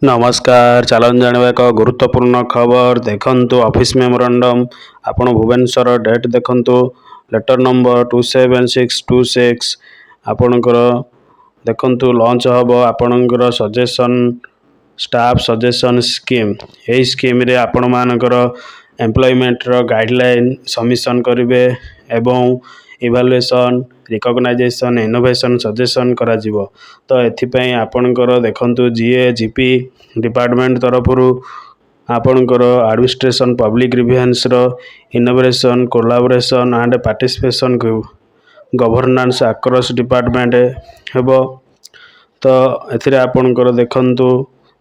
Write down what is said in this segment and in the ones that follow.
नमस्कार चलन जाना एक गुरुत्वपूर्ण खबर देखंतु ऑफिस मेमोरेंडम आपण भुवनेश्वर डेट देखंतु लेटर नंबर 27626 आपणकर देखंतु लॉन्च हबो आपणकर सजेशन स्टाफ सजेशन स्कीम एही स्कीम रे आपण मानकर एम्प्लॉयमेंट रो गाइडलाइन सबमिशन करिवे एवं इवैल्यूएशन रिकॉग्नाइजेशन इनोवेशन सजेशन करा जिवो तो एथिपई आपणकर देखंतु जीए डिपार्टमेंट तरफरु आपणकर एडमिनिस्ट्रेशन पब्लिक ग्रीवेंस रो innovation collaboration and participation governance across department हेबो तो एथिरे आपणकर देखंतु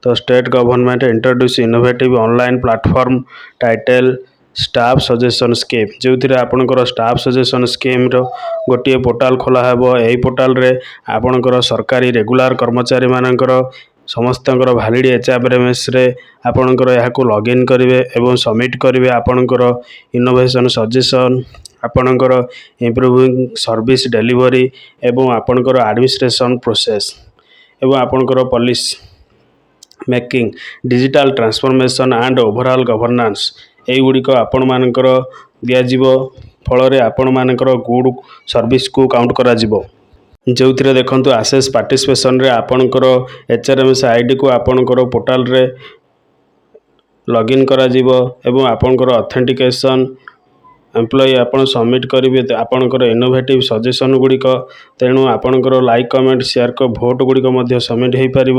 तो state government introduce innovative online platform title staff suggestion scheme जो आपणकर स्टाफ सजेशन स्कीम रो गोटे पोर्टाल खोला हेबो एही पोर्टाल रे आपणकर सरकारी रेगुलर कर्मचारी मानकर समस्तଙ୍କର भैलिड एचआरएमएस रे आपणकर याकू लॉगिन करिवे एवं सबमिट करिवे आपणकर इनोवेशन सजेशन आपणकर इम्प्रूविंग सर्विस डिलीवरी एवं आपणकर एडमिनिस्ट्रेशन प्रोसेस एवं आपणकर policy making digital transformation and overall governance एही गुड़िक आपण मानकर दियाजिवो फल आपण मानकर गुड सर्विस को काउंट करा जिवो जो देखंतु आसेस पार्टिसिपेशन रे आपणकर एचआरएमएस आईडी को आपणकर पोर्टाल रे लॉगिन करा जिवो एवं आपणकर ऑथेंटिकेशन एम्प्लॉय आपण सबमिट करेंगे आपणकर इनोवेटिव सजेशन गुड़िक तेणु आपणकर लाइक कमेंट शेयर को भोट गुड़िक सबमिट हो पार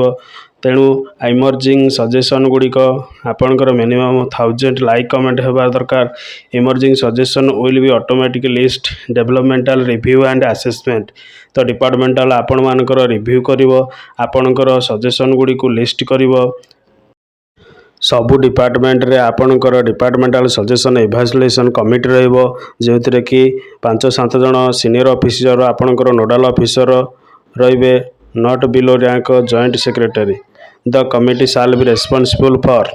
तेणु इमर्जिंग सजेशन गुड़िक आपणकर मिनिमम 1000 लाइक कमेंट होगा दरकार emerging suggestion will be automatic list developmental review and assessment तो डिपार्टमेंटल आपण मानकर रिव्यू करिवो आपणकर सजेशन गुड़िक लिस्ट करिवो सबु डिपार्टमेंट रे आपणकर डिपार्टमेंटल सजेशन इवैल्यूएशन कमिटी रहिबो जेउथिरे कि 5-7 जन सीनियर ऑफिसर आपणकर नोडल ऑफिसर रहिबे not below rank joint secretary the committee shall be responsible for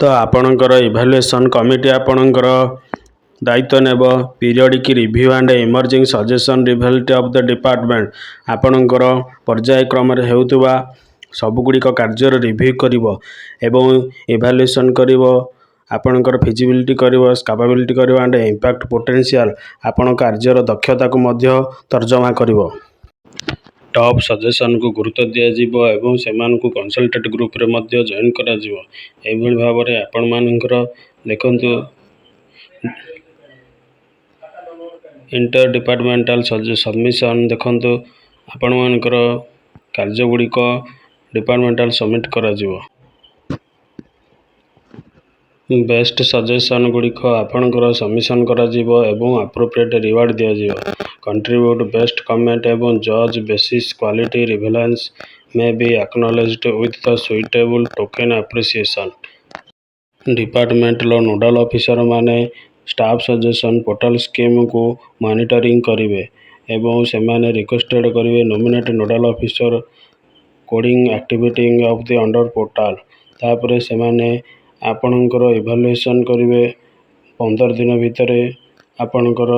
तो आपणकर इवैल्यूएशन कमिटी आपणकर दायित्व नेब periodic review and emerging suggestion रिवैल्यूटी ऑफ द डिपार्टमेंट आपणकर पर्याय क्रम रे हेउतबा सबुगुड़िक कार्यर रिव्यू करिवो एवं इवैल्यूएशन करिवो आपणकर फिजिबिलिटी करिवो कैपेबिलिटी करिवो एंड इंपैक्ट पोटेंशियल आपण कार्यर दक्षता को मध्य तर्जमा करिवो टॉप सजेशन को गुरुत्व दिया जिवो एवं सेमान को कंसल्टेंट ग्रुप रे मध्य जॉइन करा जिवो एभଳି भाबरे आपण मानकर देखंतु इंटर डिपार्टमेंटल सबमिशन देखंतु आपण मानकर कार्य गुड़िक डिपार्टमेंटल सबमिट करा जिवो बेस्ट सजेशन गुड़िक आपणकर सबमिशन करा जिवो एवं एप्रोप्रिएट रिवार्ड दिया जिवो कंट्रीब्यूट बेस्ट कमेंट एवं जज basis quality relevance may be acknowledged with the suitable token appreciation department लो नोडल ऑफिसर माने स्टाफ सजेशन पोर्टल स्कीम को मॉनिटरिंग करिवे एवं से माने रिक्वेस्टेड करिवे nominate nodal officer coding activity of the under portal तापर से माने आपणकर इवैल्यूएशन करिवे 15 दिन भितर आपणकर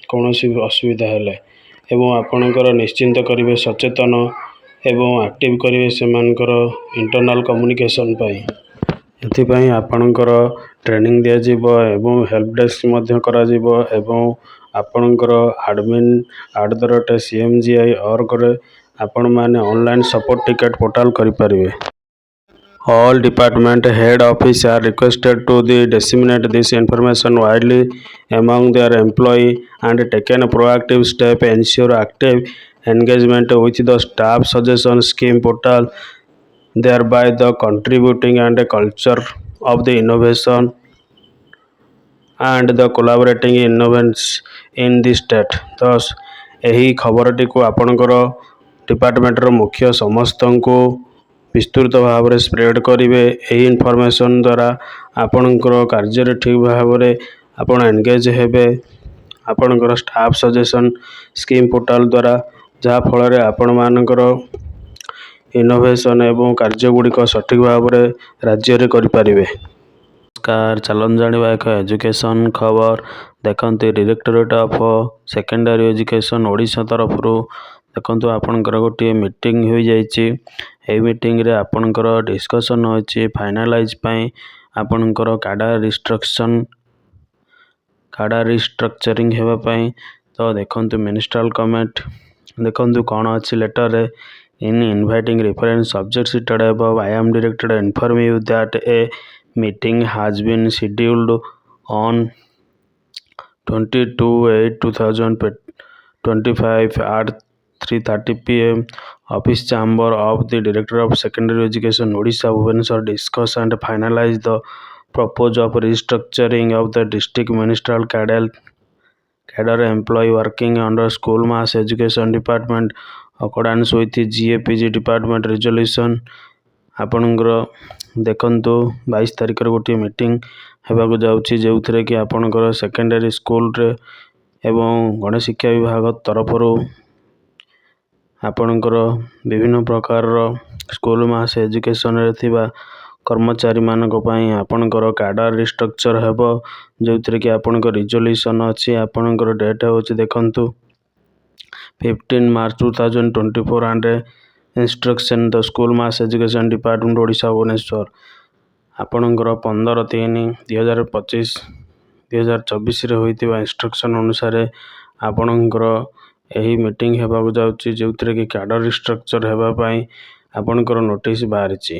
कौनसी असुविधा हेले एवं आपणकर निश्चिंत करिवे सचेतन एवं एक्टिव करिवे से मानकर इंटरनल कम्युनिकेशन पाई एथिपाई आपणकर ट्रेनिंग दिया जिवो एवं हेल्प डेस्क मध्य करा जिवो एवं आपणकर admin@cmgi.org रे आपण माने ऑनलाइन सपोर्ट टिकेट पोर्टल करि परिवे All department head office are requested to disseminate this information widely among their employee and taken proactive step ensure active engagement with the staff suggestion scheme portal thereby the contributing and culture of the innovation and the collaborating innovations in the state thus एही खबरटी को आपणकर department रो मुख्य समस्त को विस्तृत भाव में spread करेंगे यही इनफॉरमेशन द्वारा आपणकर कार्य ठीक भाव में आपण एंगेज हेबे आपणकर स्टाफ सजेशन स्कीम पोर्टल द्वारा जहाँ फल आपण मानकर इनोवेशन एवं कार्य गुड़िक सठिक भाव में राज्य में करें नमस्कार चलन जाना एक एजुकेशन खबर देखते directorate of secondary education Odisha तरफ ଦେଖନ୍ତୁ ଆପଣଙ୍କର ଗୋଟିଏ ମିଟିଂ ହୋଇଯାଇଛି। ଏହି ମିଟିଂରେ ଆପଣଙ୍କର ଡିସ୍କସନ୍ ହେଉଛି ଫାଇନାଲାଇଜ୍ ପାଇଁ ଆପଣଙ୍କର କାଡା ରିଷ୍ଟ୍ରକ୍ଚରିଂ ହେବା ପାଇଁ। ତ ଦେଖନ୍ତୁ ମିନିଷ୍ଟ୍ରାଲ କମେଣ୍ଟ ଦେଖନ୍ତୁ କ'ଣ ଅଛି ଲେଟରରେ। In inviting reference subject cited above, I am directed to inform you that a meeting has been scheduled on 22/8/2025 at 3:30 p.m. Office Chamber of the Director of Secondary Education, Odisha, Bhubaneswar, discuss and finalize the proposal of restructuring of the district ministerial cadre employee working under School Mass Education Department accordance with GAPG Department resolution। ଆପଣଙ୍କର ଦେଖନ୍ତୁ 22 ତାରିଖରେ ଗୋଟିଏ meeting ହେବାକୁ ଯାଉଛି, ଯେଉଁଥିରେ କି ଆପଣଙ୍କର secondary ସ୍କୁଲରେ ଏବଂ ଗଣେଶ ଶିକ୍ଷା ବିଭାଗ ତରଫରୁ ଆପଣଙ୍କର ବିଭିନ୍ନ ପ୍ରକାରର ସ୍କୁଲ ମାସ ଏଜୁକେସନରେ ଥିବା କର୍ମଚାରୀମାନଙ୍କ ପାଇଁ ଆପଣଙ୍କର କାଡର ରିଷ୍ଟ୍ରକ୍ଚର ହେବ, ଯେଉଁଥିରେ କି ଆପଣଙ୍କ ରିଜଲ୍ୟୁସନ୍ ଅଛି। ଆପଣଙ୍କର ଡେଟ୍ ହେଉଛି ଦେଖନ୍ତୁ 15 March 2024 and instruction the School Mass Education Department, Odisha, Bhubaneswar। ଆପଣଙ୍କର 15/3/2024ରେ ହୋଇଥିବା ଇନଷ୍ଟ୍ରକ୍ସନ୍ ଅନୁସାରେ ଆପଣଙ୍କର ଏହି ମିଟିଂ ହେବାକୁ ଯାଉଛି, ଯେଉଁଥିରେ କି କାଡର ରିଷ୍ଟ୍ରକ୍ଚର ହେବା ପାଇଁ ଆପଣଙ୍କର ନୋଟିସ୍ ବାହାରିଛି।